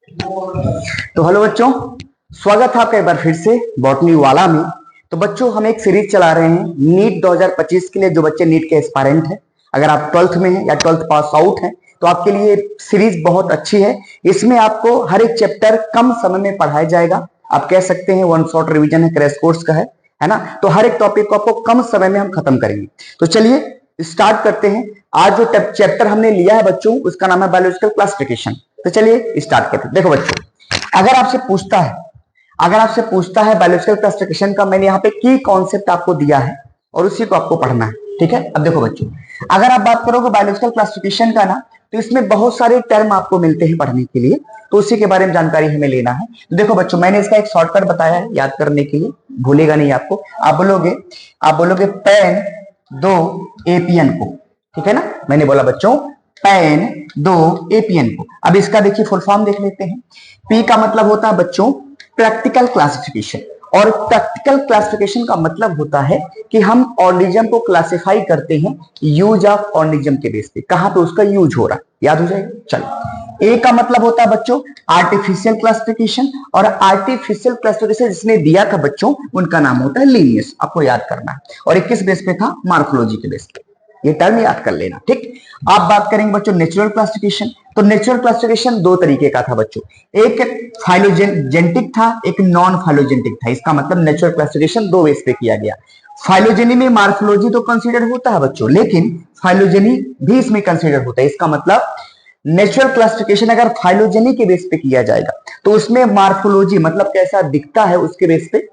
तो हेलो बच्चों, स्वागत है आपका एक बार फिर से बॉटनी वाला में। तो बच्चों, हम एक सीरीज चला रहे हैं नीट 2025 के लिए। जो बच्चे नीट के एस्पायरेंट हैं, अगर आप 12th में हैं या 12th पास आउट हैं, तो आपके लिए सीरीज बहुत अच्छी है। इसमें आपको हर एक चैप्टर कम समय में पढ़ाया जाएगा। आप कह सकते हैं वन शॉट रिवीजन है, क्रैश कोर्स का है ना। तो हर एक टॉपिक को आपको कम समय में हम खत्म करेंगे। तो चलिए स्टार्ट करते हैं। आज जो चैप्टर हमने लिया है बच्चों, उसका नाम है बायोलॉजिकल क्लासिफिकेशन। तो चलिए स्टार्ट करते हैं। देखो बच्चों, अगर आपसे पूछता है बायोलॉजिकल क्लासिफिकेशन का, मैंने यहाँ पे की कॉन्सेप्ट आपको दिया है और उसी को आपको पढ़ना है, ठीक है। अब देखो बच्चों, अगर आप बात करोगे बायोलॉजिकल क्लासिफिकेशन का ना, तो इसमें बहुत सारे टर्म आपको मिलते हैं पढ़ने के लिए, तो उसी के बारे में जानकारी हमें लेना है। तो देखो बच्चों, मैंने इसका एक शॉर्टकट बताया है याद करने के लिए, भूलेगा नहीं आपको। आप बोलोगे पेन दो एपीएन को, ठीक है ना। मैंने बोला बच्चों पेन दो एपीएन को। अब इसका देखिए फुल फॉर्म देख लेते हैं। पी का मतलब होता है बच्चों प्रैक्टिकल क्लासिफिकेशन, और प्रैक्टिकल क्लासिफिकेशन का मतलब होता है कि हम ऑर्गेनिज्म को क्लासिफाई करते हैं यूज ऑफ ऑर्गेनिज्म के बेस पे, कहां पे उसका यूज हो रहा है, याद हो जाएगा। चलो, ए का मतलब होता है बच्चों आर्टिफिशियल क्लासिफिकेशन, और आर्टिफिशियल क्लासिफिकेशन जिसने दिया था बच्चों, उनका नाम होता है लीनियस, आपको याद करना है। और एक किस बेस पे था, मार्फोलॉजी के बेस पे, ये टर्म याद कर लेना, ठीक। आप बात करेंगे बच्चों नेचुरल क्लासिफिकेशन। तो नेचुरल क्लासिफिकेशन दो तरीके का था बच्चों, एक फाइलोजेनेटिक था, एक नॉन फाइलोजेनेटिक था। इसका मतलब नेचुरल क्लासिफिकेशन दो बेस पे किया गया। फाइलोजेनी में मार्फोलॉजी तो कंसीडर होता है बच्चों, लेकिन फाइलोजेनी भी इसमें कंसीडर होता है। इसका मतलब नेचुरल क्लासिफिकेशन अगर फाइलोजेनी के बेस पे किया जाएगा, तो उसमें मार्फोलॉजी मतलब कैसा दिखता है उसके बेस पे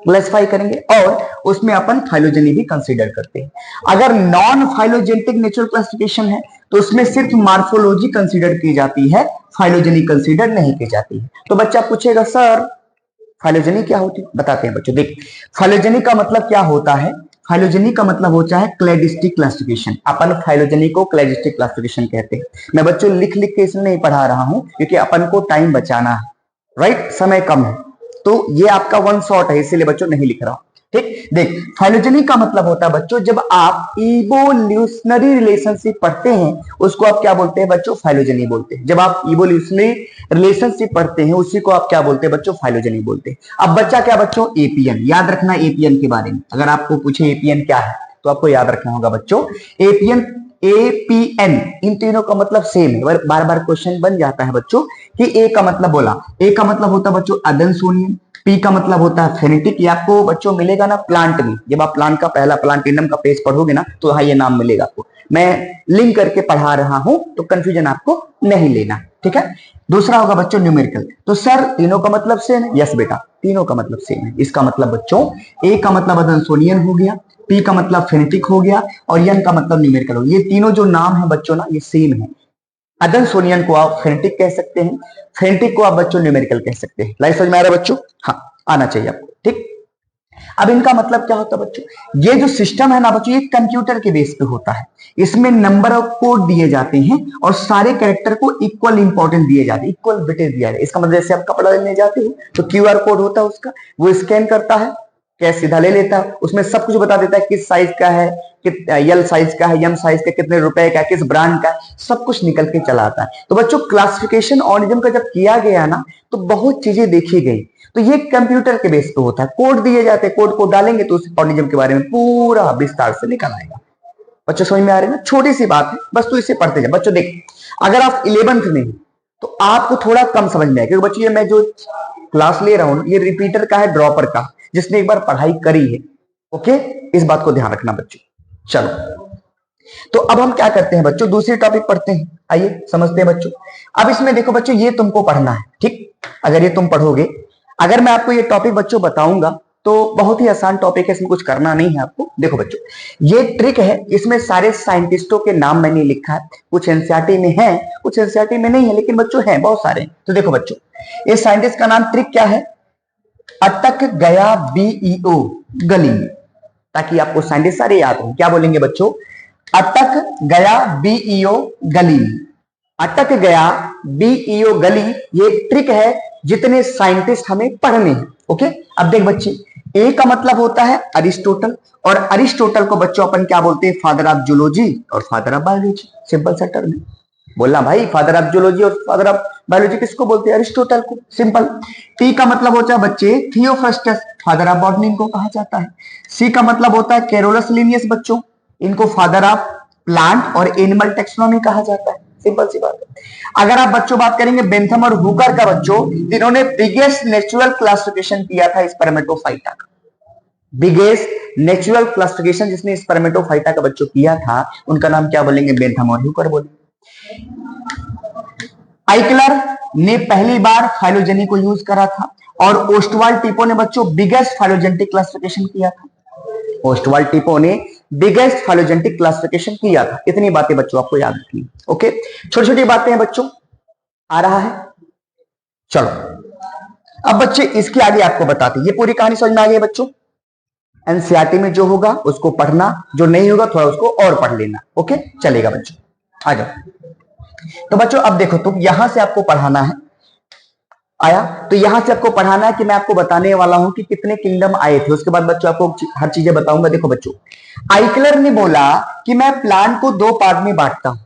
क्लासिफाई करेंगे, और उसमें अपन फाइलोजेनी भी कंसीडर करते हैं। अगर नॉन फाइलोजेनेटिक नेचुरल क्लासिफिकेशन है, तो उसमें सिर्फ मार्फोलॉजी कंसीडर की जाती है, फाइलोजेनी कंसीडर नहीं की जाती है। तो बच्चा पूछेगा सर फाइलोजेनी क्या होती है, बताते हैं बच्चों। देख, फाइलोजेनी का मतलब क्या होता है। फाइलोजेनी का मतलब होता है क्लैडिस्टिक क्लासिफिकेशन। अपन फाइलोजेनी को क्लैडिस्टिक क्लासिफिकेशन कहते हैं। मैं बच्चों लिख लिख के इसलिए नहीं पढ़ा रहा हूं, क्योंकि अपन को टाइम बचाना है, राइट, समय कम है। तो ये आपका वन शॉट है, इसीलिए बच्चों नहीं लिख रहा हूं, ठीक। देख, फाइलोजेनी का मतलब होता है बच्चों जब आप इवोल्यूशनरी रिलेशनशिप पढ़ते हैं, उसको आप क्या बोलते हैं बच्चों, फाइलोजेनी बोलते हैं। जब आप इवोल्यूशनरी रिलेशनशिप पढ़ते हैं, उसी को आप क्या बोलते हैं बच्चों, फाइलोजेनी बोलते हैं। अब बच्चा क्या बच्चों, एपीएन याद रखना। एपीएन के बारे में अगर आपको पूछे एपीएन क्या है, तो आपको याद रखना होगा बच्चों एपीएन एपीएन, इन तीनों का मतलब सेम है। बार बार क्वेश्चन बन जाता है बच्चों कि ए का मतलब बोला, ए का मतलब होता है बच्चों अडेनोसिन, पी का मतलब होता है फेनेटिक। ये आपको बच्चों मिलेगा ना प्लांट में, जब आप प्लांट का पहला प्लांटेनम का पेज पढ़ोगे ना, तो हाँ ये नाम मिलेगा आपको। मैं लिंक करके पढ़ा रहा हूं, तो कंफ्यूजन आपको नहीं लेना, ठीक है। दूसरा होगा बच्चों न्यूमेरिकल। तो सर तीनों का मतलब सेम है, यस बेटा, तीनों का मतलब सेम है। इसका मतलब बच्चों ए का मतलब अडेनोसिन हो गया, पी का मतलब फेनेटिक हो गया, और एन का मतलब न्यूमेरिकल हो गया। ये तीनों जो नाम है बच्चों ना, ये सेम है। अडेनोसिन को आप फेनेटिक कह सकते हैं, फेनेटिक को आप बच्चों न्यूमेरिकल कह सकते हैं। लाइफ समझ में आ रहा है बच्चों, हाँ आना चाहिए आपको, ठीक। अब इनका मतलब क्या होता है बच्चों, ये जो सिस्टम है ना बच्चों, ये कंप्यूटर के बेस पे होता है। इसमें नंबर ऑफ कोड दिए जाते हैं, और सारे कैरेक्टर को इक्वल इंपॉर्टेंस दिए जाते हैं, इक्वल वेटेज दिया जाता है। इसका मतलब जैसे आप कपड़ा लेने जाते हो, तो क्यूआर कोड होता है उसका, वो स्कैन करता है, कैश सीधा ले लेता है, उसमें सब कुछ बता देता है किस साइज का है, एल साइज का है, एम साइज का, कितने रुपए का, किस ब्रांड का, सब कुछ निकल के चला आता है। तो बच्चों क्लासिफिकेशन ऑर्गेनिज्म का जब किया गया ना, तो बहुत चीजें देखी गई। तो ये कंप्यूटर के बेस पे होता है, कोड दिए जाते हैं, कोड को डालेंगे तो उस ऑर्गेनिज्म के बारे में पूरा विस्तार से निकल आएगा। बच्चों समझ में आ रही है ना, छोटी सी बात है, बस तो इसे पढ़ते जाए। बच्चों देख, अगर आप 11th में, तो आपको थोड़ा कम समझ में आएगा, क्योंकि बच्चों ये मैं जो क्लास ले रहा हूं, ये रिपीटर का है, ड्रॉपर का, जिसने एक बार पढ़ाई करी है, ओके। इस बात को ध्यान रखना बच्चों। चलो, तो अब हम क्या करते हैं बच्चों, दूसरी टॉपिक पढ़ते हैं, आइए समझते हैं बच्चों। अब इसमें देखो बच्चों, ये तुमको पढ़ना है, ठीक। अगर ये तुम पढ़ोगे, अगर मैं आपको ये टॉपिक बच्चों बताऊंगा, तो बहुत ही आसान टॉपिक है, इसमें कुछ करना नहीं है आपको। देखो बच्चों, ये ट्रिक है, इसमें सारे साइंटिस्टों के नाम मैंने लिखा है, कुछ एनसीईआरटी में है, कुछ एनसीईआरटी में नहीं है, लेकिन बच्चों है बहुत सारे। तो देखो बच्चों, ये साइंटिस्ट का नाम ट्रिक क्या है, अटक गया बीईओ गली में, ताकि आपको साइंटिस्ट सारे याद हो। क्या बोलेंगे बच्चों, अटक गया बीईओ गली में, अटक गया बीईओ गली, ये ट्रिक है जितने साइंटिस्ट हमें पढ़ने हैं, ओके। अब देख बच्चे, ए का मतलब होता है अरिस्टोटल, और अरिस्टोटल को बच्चों अपन क्या बोलते हैं, फादर ऑफ जूलॉजी और फादर ऑफ बायोलॉजी, सिंपल सा टर्म है। बोलना भाई, फादर ऑफ जूलॉजी और फादर ऑफ बायोलॉजी किसको बोलते हैं? अरिस्टोटल को। सिंपल। टी का मतलब होता है बच्चे थियोफ्रस्टस, फादर ऑफ बॉटनी इनको कहा जाता है। सी का मतलब होता है कैरोलस लिनियस बच्चों, इनको फादर ऑफ प्लांट और एनिमल टेक्सोनॉमी कहा जाता है। सिंपल सी बात है। अगर आप बच्चों बात करेंगे बेंथम और हुकर का बच्चों, जिन्होंने बिगेस्ट नेचुरल क्लासिफिकेशन किया था स्पर्मेटोफाइटा का, बिगेस्ट नेचुरल क्लासिफिकेशन जिसने स्पर्मेटोफाइटा का बच्चों किया था, उनका नाम क्या बोलेंगे? बेंथम और हुकर बोलेंगे। आइकलर ने पहली बार फाइलोजेनी को यूज करा था और ओस्टवाल्ड टिपो ने बच्चों बिगेस्ट फाइलोजेनेटिक क्लासिफिकेशन किया था। ओस्टवाल्ड टिपो ने बिगेस्ट फाइलोजेनेटिक क्लासिफिकेशन किया था। इतनी बातें बच्चों आपको याद रखनी। ओके, छोटी छोटी बातें हैं बच्चों, आ रहा है। चलो अब बच्चे इसके आगे आपको बताते हैं। ये पूरी कहानी समझ में आ गई बच्चों? एनसीईआरटी में जो होगा उसको पढ़ना, जो नहीं होगा थोड़ा उसको और पढ़ लेना। ओके, चलेगा बच्चों, आ जाओ। तो बच्चों अब देखो, तुम यहां से आपको पढ़ाना है, आया तो यहां से आपको पढ़ाना है कि मैं आपको बताने वाला हूं कि कितने किंगडम आए थे। उसके बाद बच्चों आपको हर चीजें बताऊंगा। देखो बच्चों, आइकलर ने बोला कि मैं प्लांट को दो पार्ट में बांटता हूं।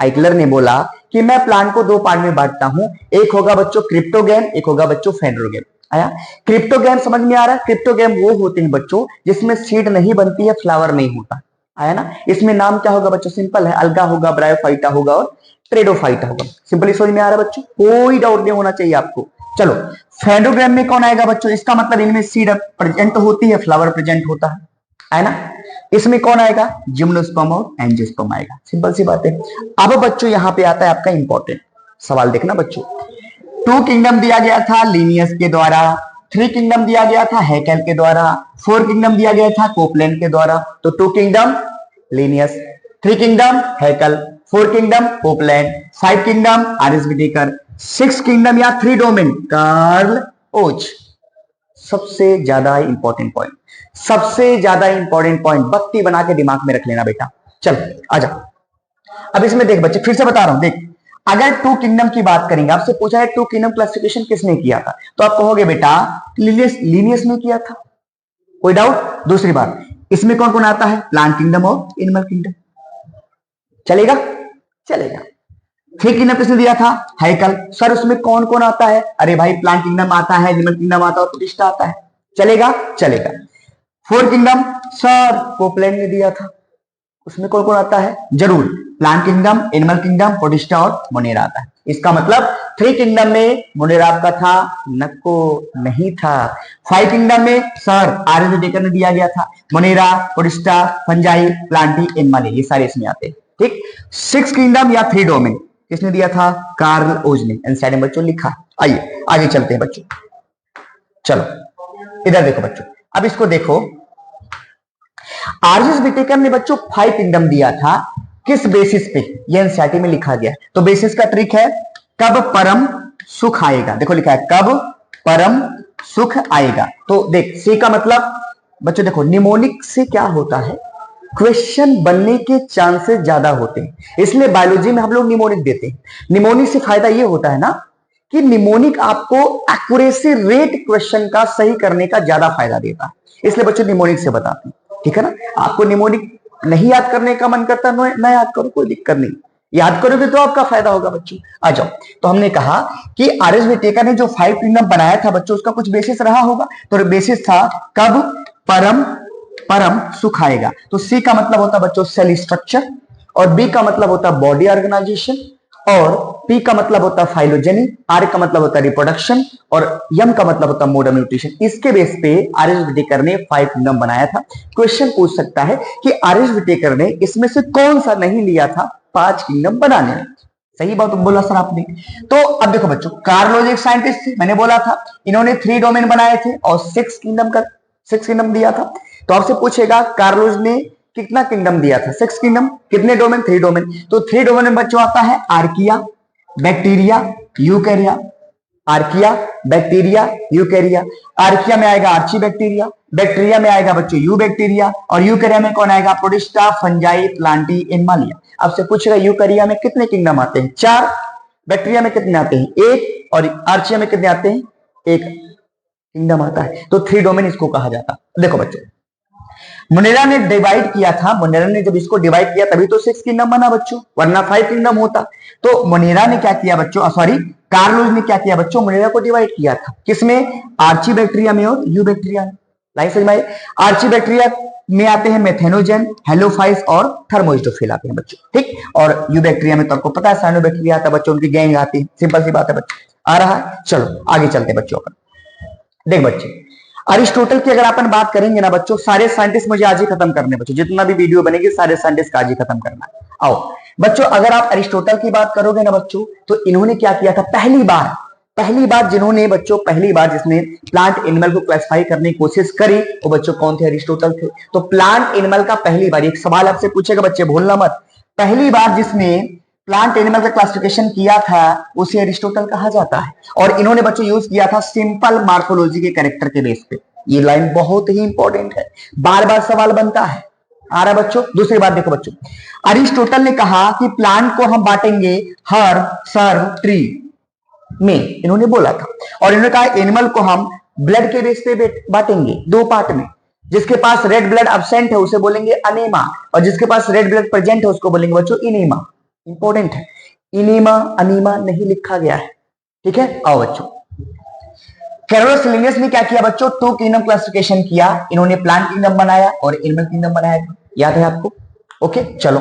आइकलर ने बोला कि मैं प्लांट को दो पार्ट में बांटता हूं, एक होगा बच्चों क्रिप्टोगैम, एक होगा बच्चों फेनोगैम। आया? क्रिप्टोगैम समझ में आ रहा है? क्रिप्टोगैम वो होते हैं बच्चों जिसमें सीड नहीं बनती है, फ्लावर नहीं होता। आया ना? इसमें नाम क्या होगा बच्चों? सिंपल है, अलगा होगा, ब्रायोफाइटा होगा और ट्रेडोफाइटा होगा। सिंपली समझ में आ रहा है बच्चों? कोई डाउट नहीं होना चाहिए आपको। चलो, फेनोग्राम में कौन आएगा बच्चों? इसका मतलब इनमें सीड प्रेजेंट होती है, फ्लावर प्रेजेंट होता है ना? इसमें कौन आएगा? जिम्नोस्पर्म और एंजियोस्पर्म आएगा। सिंपल सी बात है। अब बच्चों यहां पे आता है आपका इंपॉर्टेंट सवाल, देखना बच्चों। 2 किंगडम दिया गया था लिनियस के द्वारा, 3 किंगडम दिया गया था हैकेल के द्वारा, 4 किंगडम दिया गया था कोपलैंड के द्वारा। तो 2 kingdom Linnaeus, 3 kingdom Haeckel, 4 kingdom Copeland, 5 kingdom आरिस विटेकर, 6 किंगडम या 3 डोमेन कार्ल ओच। सबसे ज्यादा इंपॉर्टेंट पॉइंट, सबसे ज्यादा इंपॉर्टेंट पॉइंट बत्ती बना के दिमाग में रख लेना बेटा। चल आजा। अब इसमें देख बच्चे, फिर से बता रहा हूं, देख अगर 2 किंगडम की बात करेंगे, आपसे पूछा है 2 किंगडम क्लासिफिकेशन किसने किया था, तो आप कहोगे बेटा लिनियस ने किया था। कोई डाउट? दूसरी बात, इसमें कौन कौन आता है? प्लांट किंगडम और एनिमल किंगडम। चलेगा? चलेगा। 3 किंगडम किसने दिया था? हैकल। सर उसमें कौन कौन आता है? अरे भाई प्लांट किंगडम आता है, एनिमल किंगडम आता है और प्रोटिस्टा आता है। चलेगा? चलेगा। 4 किंगडम सर कोपलैंड ने दिया था, उसमें कौन कौन आता है? जरूर plant kingdom, animal kingdom, protista और मोनेरा आता है। इसका मतलब 3 किंगडम में मोनेरा आपका था, नको नहीं था। 5 किंगडम में सर आरिस विटेकर ने दिया गया था, Monera, protista, fungi, Plantae, animal, ये सारे इसमें आते हैं। ठीक। 6 किंगडम या 3 डोमेन किसने दिया था? कार्ल ओज ने। एनसीईआरटी में बच्चों लिखा। आइए आगे चलते हैं बच्चों। चलो इधर देखो बच्चों, अब इसको देखो। आरिस विटेकर ने बच्चों 5 किंगडम दिया था, किस बेसिस पे? ये एनसीईआरटी में लिखा गया है। तो बेसिस का ट्रिक है, कब परम सुख आएगा। देखो लिखा है कब परम सुख आएगा। तो देख सी का मतलब बच्चों देखो, निमोनिक से क्या होता है? क्वेश्चन बनने के चांसेस ज्यादा होते हैं, इसलिए बायोलॉजी में हम लोग निमोनिक देते हैं। निमोनिक से फायदा ये होता है ना कि निमोनिक आपको एक्यूरेसी रेट क्वेश्चन का सही करने का ज्यादा फायदा देता है, इसलिए बच्चों निमोनिक से बताते हैं। ठीक है ना? आपको निमोनिक नहीं याद करने का मन करता ना याद करो, कोई दिक्कत नहीं, याद करोगे तो आपका फायदा होगा बच्चों। आ जाओ। तो हमने कहा कि आरिस विटेकर ने जो 5 किंगडम बनाया था बच्चों, उसका कुछ बेसिस रहा होगा। तो बेसिस था कब परम परम सुख आएगा। तो सी का मतलब होता बच्चों सेल स्ट्रक्चर, और बी का मतलब होता बॉडी ऑर्गेनाइजेशन, और पी का मतलब होता फाइलोजेनी, आर का मतलब होता रिप्रोडक्शन, और एम का मतलब होता मोड ऑफ न्यूट्रिशन। इसके बेस पे आरिस विटेकर ने 5 किंगडम बनाया था। क्वेश्चन पूछ सकता है कि आरिस विटेकर ने इसमें से कौन सा नहीं लिया था 5 किंगडम बनाने में। सही बात बोला सर आपने। तो अब देखो बच्चों, कार्ल ओज एक साइंटिस्ट थे, मैंने बोला था इन्होंने 3 डोमेन बनाए थे और 6 किंगडम दिया था। तो आपसे पूछेगा कार्ल ओज ने कितना किंगडम दिया था? 6 किंगडम। कितने डोमेन? 3 डोमेन। तो 3 डोमेन में बच्चों आता है archaea, bacteria, यूकैरिया। Archaea, bacteria, यूकैरिया। Archaea में आएगा आर्ची बैक्टीरिया, बैक्टीरिया में आएगा बच्चों यू बैक्टीरिया, और यूकैरिया में कौन आएगा? Protista, fungi, Plantae, Animalia. आपसे पूछेगा यूकैरिया में कितने किंगडम आते हैं? 4। बैक्टीरिया में कितने आते हैं? 1। और आर्चिया में कितने आते हैं? 1 किंगडम आता है। तो 3 डोमेन इसको कहा जाता है। देखो बच्चों, मुनेरा ने डिवाइड किया था, मुनेरा ने जब इसको डिवाइड किया तभी तो 6 किंगडम बना बच्चों, वरना 5 किंगडम होता। तो मुनेरा ने क्या किया बच्चों, सॉरी कार्लोज ने क्या किया बच्चों, मुनेरा को डिवाइड किया था किसमें, आर्चीबैक्टीरिया में और यूबैक्टीरिया में। लाइक समझ में आई। आर्चीबैक्टीरिया में आते हैं मेथेनोजेन, हेलोफाइस और थर्मोइस्टोफिल आते हैं बच्चों, ठीक। और यूबैक्टीरिया में तो आपको पता है साइनोबैक्टीरिया आता है बच्चों, उनकी गैंग आती है, सिंपल सी बात है बच्चों। आ रहा है, चलो आगे चलते हैं बच्चों अपन। देख बच्चे, अरिस्टोटल की अगर अपन बात करेंगे ना बच्चों, सारे साइंटिस्ट मुझे आज ही खत्म करने बच्चों, जितना भी वीडियो बनेगी सारे साइंटिस्ट का आज ही खत्म करना है। आओ बच्चों, अगर आप अरिस्टोटल की बात करोगे ना बच्चों, तो इन्होंने क्या किया था, पहली बार जिन्होंने बच्चों, पहली बार जिसने प्लांट एनिमल को क्लासिफाई करने की कोशिश करी, वो बच्चों कौन थे, अरिस्टोटल थे। तो प्लांट एनिमल का पहली बार, एक सवाल आपसे पूछेगा बच्चे, भूलना मत, पहली बार जिसने प्लांट एनिमल का क्लासिफिकेशन किया था उसे अरिस्टोटल कहा जाता है। और इन्होंने बच्चों यूज किया था सिंपल मार्फोलॉजी के कैरेक्टर के बेस पे। ये लाइन बहुत ही इंपॉर्टेंट है, बार बार सवाल बनता है। आ रहा बच्चों। दूसरी बात देखो बच्चों, अरिस्टोटल ने कहा कि प्लांट को हम बांटेंगे हर, सर्व, ट्री में, इन्होंने बोला था। और इन्होंने कहा एनिमल को हम ब्लड के बेस पे बांटेंगे 2 पार्ट में, जिसके पास रेड ब्लड अब्सेंट है उसे बोलेंगे अनेमा, और जिसके पास रेड ब्लड प्रेजेंट है उसको बोलेंगे बच्चों इनेमा। इंपॉर्टेंट है, इनेमा अनीमा नहीं लिखा गया है, ठीक है। आओ बच्चों, कैरोलस लिनियस ने क्या किया बच्चों, 2 किंगडम क्लासिफिकेशन किया, इन्होंने प्लांट किंगडम बनाया और एनिमल किंगडम बनाया था, याद है आपको। ओके चलो,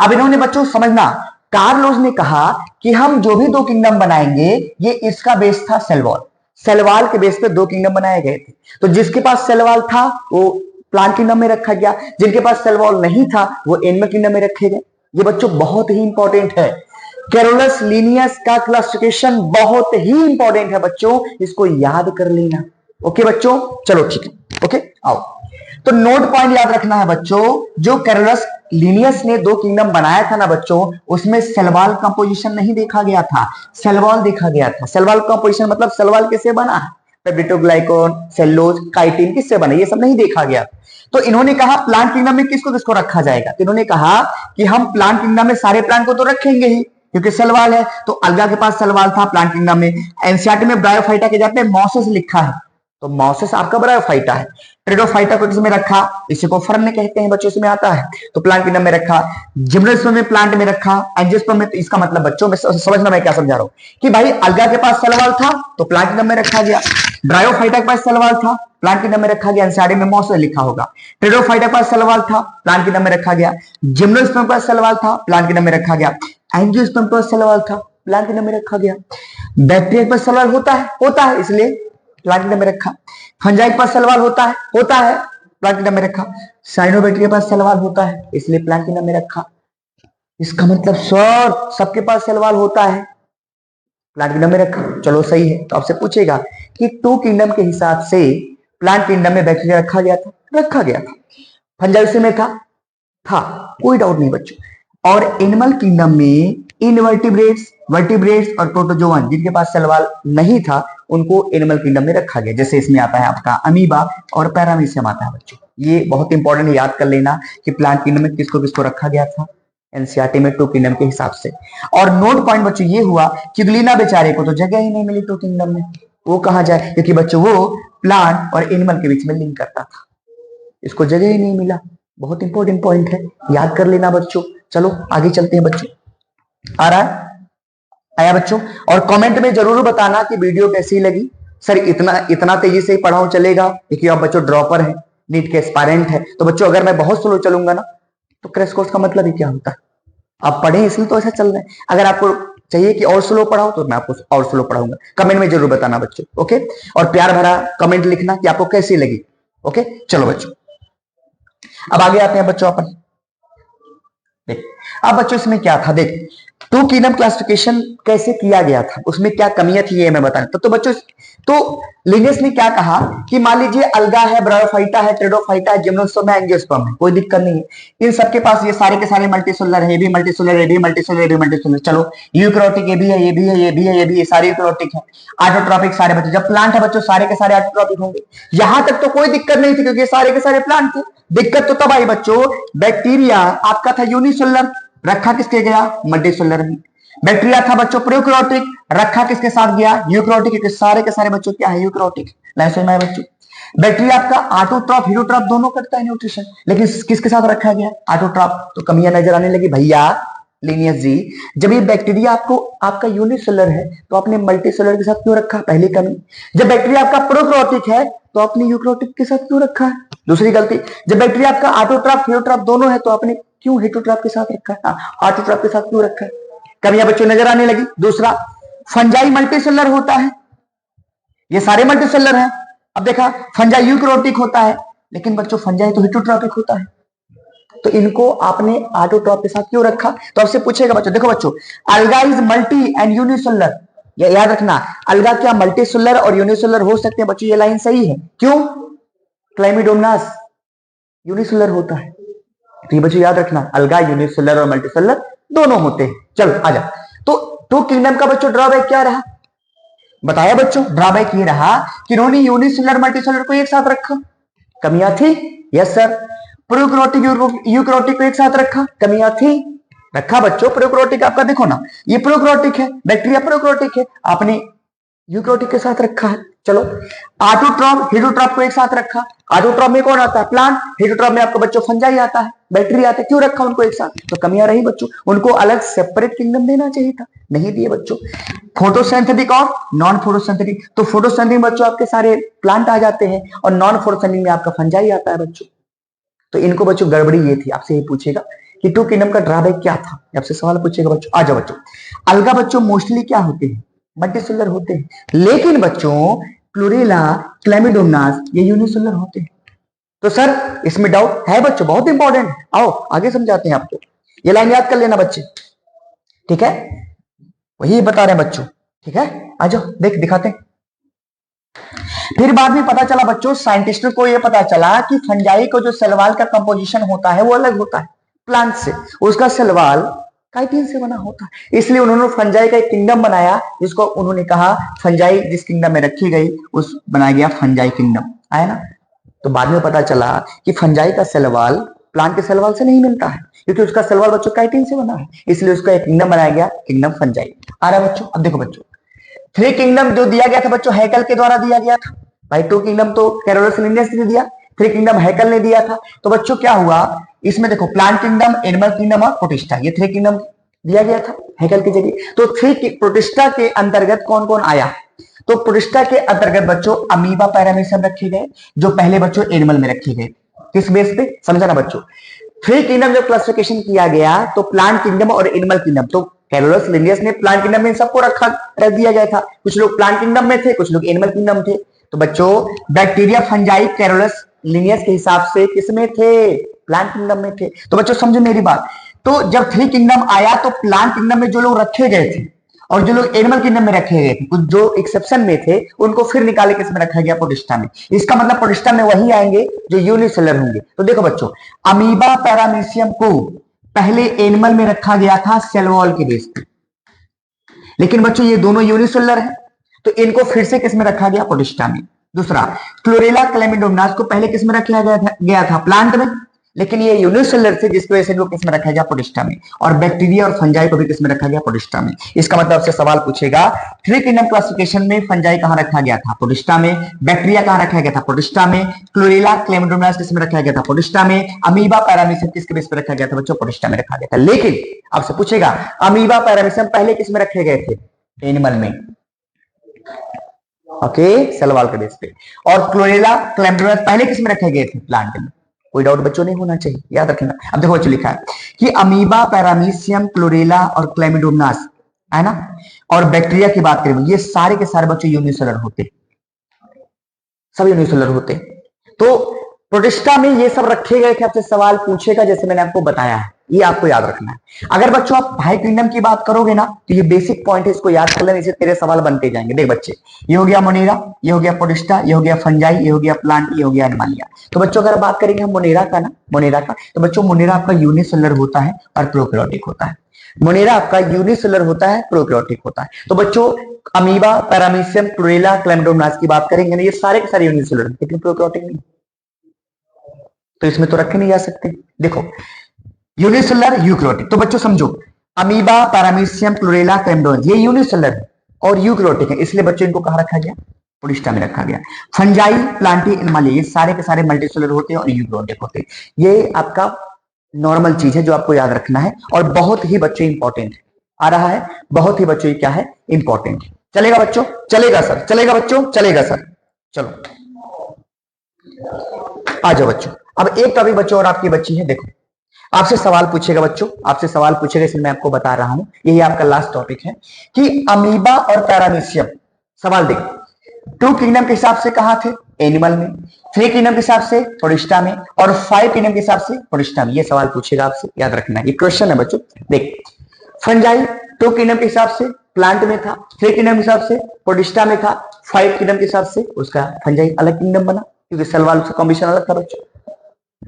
अब इन्होंने बच्चों समझना, कार्लोस ने कहा कि हम जो भी 2 किंगडम बनाएंगे, ये इसका बेस था सेलवॉल, सेलवाल के बेस पे 2 किंगडम बनाए गए थे। तो जिसके पास सेलवाल था वो प्लांट किंगडम में रखा गया, जिनके पास सेलवॉल नहीं था वो एनिमल किंगडम में रखे गए। ये बच्चों बहुत ही इंपॉर्टेंट है, कैरोलस लिनियस का क्लासिफिकेशन बहुत ही इंपॉर्टेंट है बच्चों, इसको याद कर लेना। ओके बच्चों, चलो ठीक है। ओके आओ, तो नोट पॉइंट याद रखना है बच्चों, जो कैरोलस लिनियस ने 2 किंगडम बनाया था ना बच्चों, उसमें सेलवाल कंपोजिशन नहीं देखा गया था, सेलवाल देखा गया था। सेलवाल कंपोजिशन मतलब सेलवाल किससे बना है, पेप्टिडोग्लाइकॉन, सेलुलोज, काइटिन किससे बना, ये सब नहीं देखा गया। तो इन्होंने कहा प्लांट किंगडम में किसको किसको रखा जाएगा, तो इन्होंने कहा कि हम प्लांट किंगडम में सारे प्लांट को तो रखेंगे ही, क्योंकि सेलवाल है। तो अलगा के पास सेलवाल था प्लांट किंगडम में। एनसीईआरटी में ब्रायोफाइटा के जाते मॉसेस लिखा है, तो मॉसेस आपका ब्रायोफाइटा है। ट्रेडोफाइटा को किसमें रखा, इसी को फर्न कहते हैं बच्चों, इसमें आता है, तो प्लांट किंगडम में रखा। जिम्नोस्पर्म में प्लांट में रखा, एंजियोस्पर्म में, तो इसका मतलब बच्चों में समझना मैं क्या समझा रहा हूं कि भाई अलगा के पास सेलवाल था तो प्लांट किंगडम में रखा गया, ब्रायोफाइटा के पास सेलवाल था प्लांट किंगडम में रखा गया, एनसीईआरटी में मॉसेस लिखा होगा। ट्रेडोफाइटा के पास सेलवाल था प्लांट किंगडम में रखा गया, जिम्नोस्पर्म के पास सेलवाल था प्लांट किंगडम में रखा गया, एंजियोस्पर्म के पास सेलवाल था प्लांट किंगडम में रखा गया। बैक्टीरिया के पास सेलवाल होता है इसलिए प्लांट किंगडम में रखा। फंजाई के पास सेलवाल होता है प्लांट किंगडम में रखा। साइनोबैक्टीरिया के पास सेलवाल होता है इसलिए प्लांट किंगडम में रखा। इसका मतलब सर सबके पास सेलवाल होता है, प्लांट किंगडम में रखा, चलो सही है। तो आपसे पूछेगा कि 2 किंगडम के हिसाब से प्लांट किंगडम में बैक्टीरिया रखा गया था, फंजाई में था, कोई डाउट नहीं बच्चों। और एनिमल किंगडम में इनवर्टिब्रेट्स, वर्टिब्रेट्स और प्रोटोजोवन जिनके पास सेलवाल नहीं था उनको एनिमल किंगडम में रखा गया, जैसे इसमें आता है आपका अमीबा और पैरामीशियम आता है बच्चों। ये बहुत इंपॉर्टेंट, याद कर लेना कि प्लांट किंगडम में किसको किसको रखा गया था, एनसीईआरटी में 2 किंगडम के हिसाब से। और नोट पॉइंट बच्चों ये हुआ कि ग्लीना बेचारे को तो जगह ही नहीं मिली 2 किंगडम में, वो कहां जाए, क्योंकि बच्चों वो प्लांट और एनिमल के बीच में लिंक करता था, इसको जगह ही नहीं मिला। बहुत इंपॉर्टेंट पॉइंट है, याद कर लेना बच्चों। चलो आगे चलते हैं बच्चों, आ रहा है, आया बच्चों। और कमेंट में जरूर बताना कि वीडियो कैसी लगी। सर इतना तेजी से ही पढ़ाऊं चलेगा, क्योंकि आप बच्चों ड्रॉपर है, नीट के एस्पायरेंट है, तो बच्चों अगर मैं बहुत स्लो चलूंगा ना तो क्रैश कोर्स का मतलब ही क्या होता है, आप पढ़े इसलिए तो ऐसा चल रहा है। अगर आपको चाहिए कि और स्लो पढ़ाऊं तो मैं आपको और स्लो पढ़ाऊंगा, कमेंट में जरूर बताना बच्चों। ओके, और प्यार भरा कमेंट लिखना कि आपको कैसी लगी। ओके चलो बच्चों, अब आगे आते हैं बच्चों अपन। देख अब बच्चों इसमें क्या था, देख 2 किंगडम क्लासिफिकेशन कैसे किया गया था, उसमें क्या कमियां थी ये मैं बताऊं। तो बच्चों तो लिनियस ने क्या कहा कि मान लीजिए अलगा है, ब्रायोफाइटा है, ट्रेडोफाइटा है, जिम्नोस्पर्म है, एंजियोस्पर्म है, कोई दिक्कत नहीं है। इन सबके पास ये सारे के सारे मल्टीसेलुलर है, ये भी मल्टीसेलुलर, ये भी मल्टीसेलुलर, ये भी मल्टीसेलुलर। चलो यूकैरियोटिक ये भी है, ये भी है, ये भी है, ये भी, ये सारे यूकैरियोटिक है। ऑटोट्रॉपिक सारे बच्चों, जब प्लांट है बच्चों सारे के सारे ऑटोट्रॉपिक होंगे। यहां तक तो कोई दिक्कत नहीं थी क्योंकि सारे के सारे प्लांट थे। दिक्कत तो तब आई बच्चों, बैक्टीरिया आपका था यूनिसेलुलर, रखा किसके गया, मल्टीसेलुलर में। बैक्टीरिया था बच्चों प्रोकैरियोटिक, रखा किसके साथ गया, यूकैरियोटिक, क्योंकि सारे के सारे बच्चों क्या है, यूकैरियोटिक। लाइन समझ में आया बच्चों। बैक्टीरिया आपका ऑटोट्रॉफ हेटेरोट्रॉफ दोनों करता है न्यूट्रिशन, लेकिन किसके साथ रखा गया ऑटोट्रॉफ। तो कमियां नजर आने लगी भैया लीनियस जी, जब ये बैक्टीरिया आपको आपका यूनिसेलर है तो आपने मल्टीसेलर के साथ क्यों रखा, पहली कमी। जब बैक्टीरिया आपका प्रोकैरियोटिक है तो आपने यूकैरियोटिक के साथ क्यों रखा है, दूसरी गलती। जब बैक्टीरिया आपका ऑटोट्रॉफ हेटेरोट्रॉफ दोनों है तो आपने क्यों हेटेरोट्रॉफ के साथ रखा है, ऑटोट्रॉफ के साथ क्यों रखा है, कमियां बच्चों नजर आने लगी। दूसरा, फंजाई मल्टीसेलर होता है, ये सारे मल्टीसेलर हैं। अब देखा फंजाई यूकैरियोटिक होता है, लेकिन बच्चों फंजाई तो हेटेरोट्रॉपिक होता है, तो इनको आपने ऑटोट्रॉफ के साथ क्यों रखा। तो आपसे पूछेगा बच्चों, देखो बच्चों, अलगा इज मल्टी एंड यूनिसेलर, ये याद रखना, अलगा क्या मल्टीसेलर और यूनिसेलर हो सकते हैं बच्चों, ये लाइन सही है। क्यों, क्लाइमिडोमोनास यूनिसेलर होता है, तो ये बच्चों याद रखना, अलगा यूनिसेलर और मल्टीसेलर दोनों होते हैं। चलो आजा, तो टू किंगडम का बच्चों ड्रॉबैक क्या रहा, बताया बच्चों, ड्रॉबैक ये रहा कि इन्होंने यूनिसेलर मल्टीसेलर को एक साथ रखा, कमियां थी, यस सर। प्रोकैरियोटिक यूकैरियोटिक को एक साथ रखा, कमियां थी, रखा बच्चों। प्रोकैरियोटिक आपका देखो ना, ये प्रोकैरियोटिक है, बैक्टीरिया प्रोकैरियोटिक है, आपने यूकैरियोटिक के साथ रखा है। चलो, ऑटोट्रॉफ हेटेरोट्रॉफ को एक साथ रखा, ऑटोट्रॉफ में कौन आता है, प्लांट, हेटेरोट्रॉफ में आपका बच्चों फंजाई आता है, बैक्टीरिया आता है, क्यों रखा उनको एक साथ, तो कमियां रही बच्चों, उनको अलग सेपरेट किंगडम देना चाहिए था, नहीं दिए बच्चों। फोटोसिंथेटिक और नॉन फोटोसिंथेटिक, तो फोटोसिंथेटिक बच्चों आपके सारे प्लांट आ जाते हैं और नॉन फोटोसिंथेटिक में आपका फंजाई आता है बच्चों। तो इनको बच्चों गड़बड़ी ये थी, आपसे ये पूछेगा कि टू किंगडम का ड्रॉबैक क्या था, आपसे सवाल पूछेगा बच्चों। आ जाओ बच्चों, अलगा बच्चों मोस्टली क्या होते हैं, मल्टीसेलर होते हैं, लेकिन बच्चों क्लोरेला क्लैमिडोमोनास ये यूनिसेलर होते हैं। तो सर इसमें डाउट है बच्चों, बहुत इंपॉर्टेंट, आओ आगे समझाते हैं आपको, ये लाइन याद कर लेना बच्चे, ठीक है, वही बता रहे हैं बच्चों, ठीक है। आ जाओ देख दिखाते हैं। फिर बाद में पता चला बच्चों, साइंटिस्टों को यह पता चला कि फंजाई को जो सेलवाल का कंपोजिशन होता है वो अलग होता है प्लांट से, उसका सेलवाल काइटिन से बना होता है, इसलिए उन्होंने फंजाई का एक किंगडम बनाया, जिसको उन्होंने कहा फंजाई जिस किंगडम में रखी गई उस बनाया गया फंजाई किंगडम, आया ना। तो बाद में पता चला कि फंजाई का सेलवाल प्लांट के सेलवाल से नहीं मिलता है, क्योंकि उसका सेलवाल बच्चों काइटिन से बना है, इसलिए उसका एक किंगडम बनाया गया, किंगडम फंजाई। आ रहा है बच्चों, अब देखो बच्चों, थ्री किंगडम जो दिया गया था बच्चों हैकल के द्वारा दिया गया था, भाई टू किंगडम तो कैरोलस लिनियस ने दिया, थ्री किंगडम हैकल ने दिया था। तो बच्चों क्या हुआ, इसमें देखो प्लांट किंगडम, एनिमल किंगडम और प्रोटिस्टा, ये थ्री किंगडम दिया गया था हैकल की जगह। तो थ्री प्रोटिस्टा के अंतर्गत कौन कौन आया, तो प्रोटिस्टा के अंतर्गत बच्चों अमीबा पैरामीशियम रखे गए, जो पहले बच्चों एनिमल में रखे गए, किस बेस पे, समझा ना बच्चों। थ्री किंगडम जब क्लासिफिकेशन किया गया तो प्लांट किंगडम और एनिमल किंगडम, तो कैरोलस लिनियस ने प्लांट किंगडम में सबको रख दिया गया था, कुछ लोग प्लांट किंगडम में थे, कुछ लोग एनिमल किंगडम थे। तो बच्चों बैक्टीरिया फंजाई कैरोलस लिनियस के हिसाब से किसमें थे, प्लांट किंगडम में थे। तो बच्चों समझो मेरी बात, तो जब थ्री किंगडम आया तो प्लांट किंगडम में जो लोग रखे गए थे और जो लोग एनिमल किंगडम में रखे गए थे, कुछ जो एक्सेप्शन में थे उनको फिर निकाले किसमें रखा गया, प्रोटिस्टा में। इसका मतलब प्रोटिस्टा में वही आएंगे जो यूनिसेलर होंगे। तो देखो बच्चों, अमीबा पैरामीशियम को पहले एनिमल में रखा गया था सेल वॉल के बेस पे, लेकिन बच्चों ये दोनों यूनिसेलर है तो इनको फिर से किसमें रखा गया, प्रोटिस्टा में। दूसरा, क्लोरेला क्लैमिडोमोनास को पहले किसमें रखा गया था, प्लांट में, लेकिन ये यूनिसेलर थे जिसकी वजह से इनको किसमें रखा गया, प्रोटिस्टा में। और बैक्टीरिया और फंजाई को भी किसमें रखा गया, प्रोटिस्टा में। इसका मतलब आपसे सवाल पूछेगा, थ्री किंगडम क्लासिफिकेशन में फंजाई कहां रखा गया था, प्रोटिस्टा में, बैक्टीरिया कहां रखा गया था, प्रोटिस्टा में, क्लोरेला क्लैमिडोमोनास किसमें रखा गया था, प्रोटिस्टा में, अमीबा पैरामीशियम किसके बेस पर रखा गया था बच्चों, प्रोटिस्टा में रखा गया था। लेकिन आपसे पूछेगा अमीबा पैरामीशियम पहले किसमें रखे गए थे, एनिमल में, ओके, सेलवाल के बेस पे। और क्लोरेला क्लैमिडोमोनास पहले किसमें रखे गए थे, प्लांट में। कोई डाउट बच्चों नहीं होना चाहिए, याद रखना। अब देखो बच्चों लिखा है कि अमीबा पैरामीशियम क्लोरेला और क्लैमिडोमोनास, है ना, और बैक्टीरिया की बात करें, ये सारे के सारे बच्चों यूनिसेलर होते, सब यूनिसेलर होते। तो प्रोटिस्टा में ये सब रखे गए थे, आपसे सवाल पूछेगा जैसे मैंने आपको बताया है, ये आपको याद रखना है। अगर बच्चों आप हाई किंगडम की बात करोगे ना तो ये बेसिक पॉइंट है, इसको याद कर लेना, इसे तेरे सवाल बनते जाएंगे। देख बच्चे, ये हो गया मोनेरा, ये हो गया प्रोटिस्टा, ये हो गया फंजाई, ये हो गया प्लांट, ये हो गया एनिमालिया। तो बच्चों अगर बात करेंगे हम मोनेरा का ना, मोनेरा का, तो बच्चों मोनेरा आपका यूनिसेलर होता है और प्रोकैरियोटिक होता है। मोनेरा आपका यूनिसेलर होता है, प्रोकैरियोटिक होता है। तो बच्चों अमीबा पैरामीशियम क्लोरेला क्लैमिडोमोनास की बात करेंगे ना, ये सारे के सारे यूनिसेलर, लेकिन प्रोकैरियोटिक नहीं, तो इसमें तो रखे नहीं जा सकते। देखो यूनिसेलर यूकैरियोटिक, तो बच्चों समझो अमीबा पैरामीशियम क्लोरेला क्लैमिडोमोनास ये यूनिसेलर और यूकैरियोटिक है, इसलिए बच्चों इनको कहां रखा गया, पुडिस्टा में रखा गया। फंजाई, प्लांटी, एनिमल, ये सारे के सारे मल्टीसेलुलर होते हैं और यूरोडिक होते हैं। ये आपका नॉर्मल चीज है जो आपको याद रखना है और बहुत ही बच्चों इंपॉर्टेंट है। आ रहा है, बहुत ही बच्चों क्या है, इंपॉर्टेंट। चलेगा बच्चों? चलेगा सर, चलेगा बच्चों, चलेगा सर। चलो आ जाओ बच्चों। अब एक टॉपिक बच्चों और आपकी बच्ची है, देखो आपसे सवाल पूछेगा बच्चों, आपसे सवाल पूछेगा, इसलिए मैं आपको बता रहा हूं, यही आपका लास्ट टॉपिक है कि अमीबा और पैरामीशियम। सवाल देखो, 2 किंगडम के हिसाब से कहां थे? एनिमल में। 3 किंगडम के हिसाब से प्रोटिस्टा में, और 5 किंगडम के हिसाब से प्रोटिस्टा में। ये सवाल पूछेगा आपसे, याद रखना है, ये क्वेश्चन है बच्चों। देख, फंजाई 2 किंगडम के हिसाब से प्लांट में था, 3 किंगडम के हिसाब से प्रोटिस्टा में था, 5 किंगडम के हिसाब से उसका फंजाई अलग किंगडम बना, क्योंकि सेल वॉल का कॉम्बिनेशन अलग था बच्चों।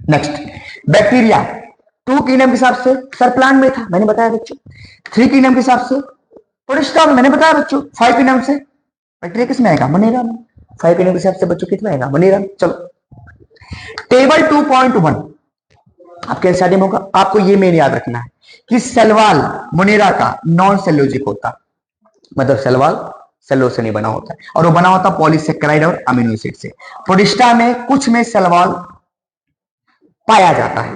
नेक्स्ट, बैक्टीरिया 2 किंगडम के हिसाब से सर प्लांट में था, मैंने बताया बच्चों। 3 किंगडम के हिसाब से प्रोटिस्टा में, मैंने बताया बच्चों। 5 किंगडम से बैक्टीरिया किस में आएगा? मोनेरा में। 5 किंगडम के हिसाब से बच्चों कितना आएगा? मोनेरा में। चलो टेबल 2.1 आपके एनसीईआरटी में होगा, आपको ये मेन याद रखना है कि सेलवाल मोनेरा का नॉन सेलोजिक होता, मतलब सेलवाल सेलो से नहीं बना होता है, और वो बना होता पॉलीसेकेराइड और अमीनो एसिड से। प्रोटिस्टा में कुछ में सेलवाल पाया जाता है।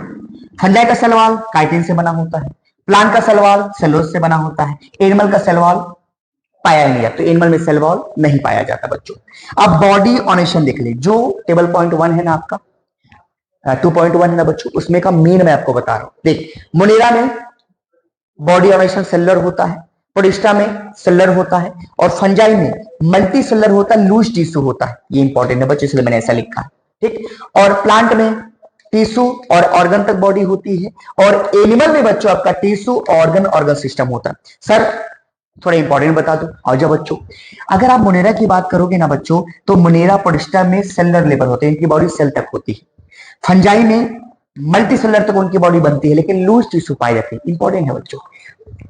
फंजाई का सेलवाल काइटिन से बना होता है, प्लांट का सेलवाल सेलोज से बना होता है, एनिमल का सेलवाल पाया नहीं जाता, तो एनिमल में सेल वॉल नहीं पाया जाता बच्चों। अब बॉडी ऑनेशन देख ले, जो टेबल पॉइंट 1 है ना आपका, 2.1 है ना बच्चों, उसमें का मेन मैं आपको बता रहा हूं। देख, मोनेरा में बॉडी ऑनेशन सेलुलर होता है, प्रोटिस्टा में सेलुलर होता है, और फंजाई में मल्टी सेलुलर होता है, लूज टिश्यू होता है। ये इंपॉर्टेंट है बच्चों, इसलिए मैंने ऐसा लिखा है, ठीक। और प्लांट में टिश्यू और ऑर्गन तक बॉडी होती है, और एनिमल में बच्चों आपका टिश्यू ऑर्गन सिस्टम होता है। सर थोड़ा इंपॉर्टेंट बता दो, आओ जाओ बच्चों। अगर आप मोनेरा की बात करोगे ना बच्चों, तो मोनेरा प्रोटिस्टा में सेलुलर लेवल होते हैं, इनकी बॉडी सेल तक होती है। फंजाई में मल्टी सेलुलर तक उनकी बॉडी बनती है, लेकिन लूज टिश्यू पाए जाते हैं, इंपॉर्टेंट है बच्चों।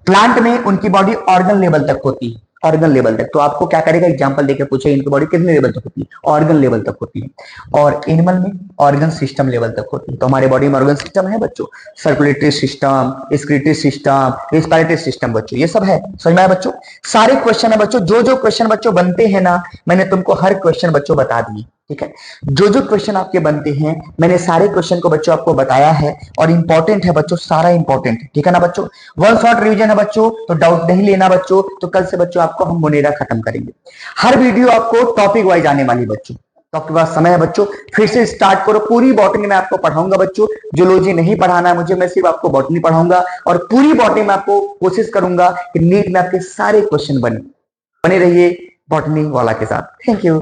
प्लांट में उनकी बॉडी ऑर्गन लेवल तक होती है, ऑर्गन लेवल तक। तो आपको क्या करेगा, एग्जांपल देकर पूछेगा इनकी बॉडी कितने लेवल तक होती है? ऑर्गन लेवल तक होती है। और एनिमल में ऑर्गन सिस्टम लेवल तक होती है। तो हमारे बॉडी में ऑर्गन सिस्टम है बच्चों, circulatory system, excretory system, respiratory system बच्चों, ये सब है। समझ में आया बच्चों? सारे क्वेश्चन है बच्चों, जो जो क्वेश्चन बच्चों बनते हैं ना, मैंने तुमको हर क्वेश्चन बच्चों बता दिए, ठीक है। जो जो क्वेश्चन आपके बनते हैं मैंने सारे क्वेश्चन को बच्चों आपको बताया है, और इंपॉर्टेंट है बच्चों, सारा इंपॉर्टेंट है, ठीक है ना बच्चों। वन शॉट रिवीजन है बच्चों, तो डाउट नहीं लेना बच्चों। तो कल से बच्चों आपको हम मोनेरा खत्म करेंगे। हर वीडियो आपको टॉपिक वाइज आने वाली बच्चों, तो आपके पास समय है बच्चों, फिर से स्टार्ट करो। पूरी बॉटनी में आपको पढ़ाऊंगा बच्चों, जूलॉजी नहीं पढ़ाना है मुझे, मैं सिर्फ आपको बॉटनी पढ़ाऊंगा, और पूरी बॉटनी में आपको कोशिश करूंगा कि नीट में आपके सारे क्वेश्चन बने रहिए बॉटनी वाला के साथ। Thank you.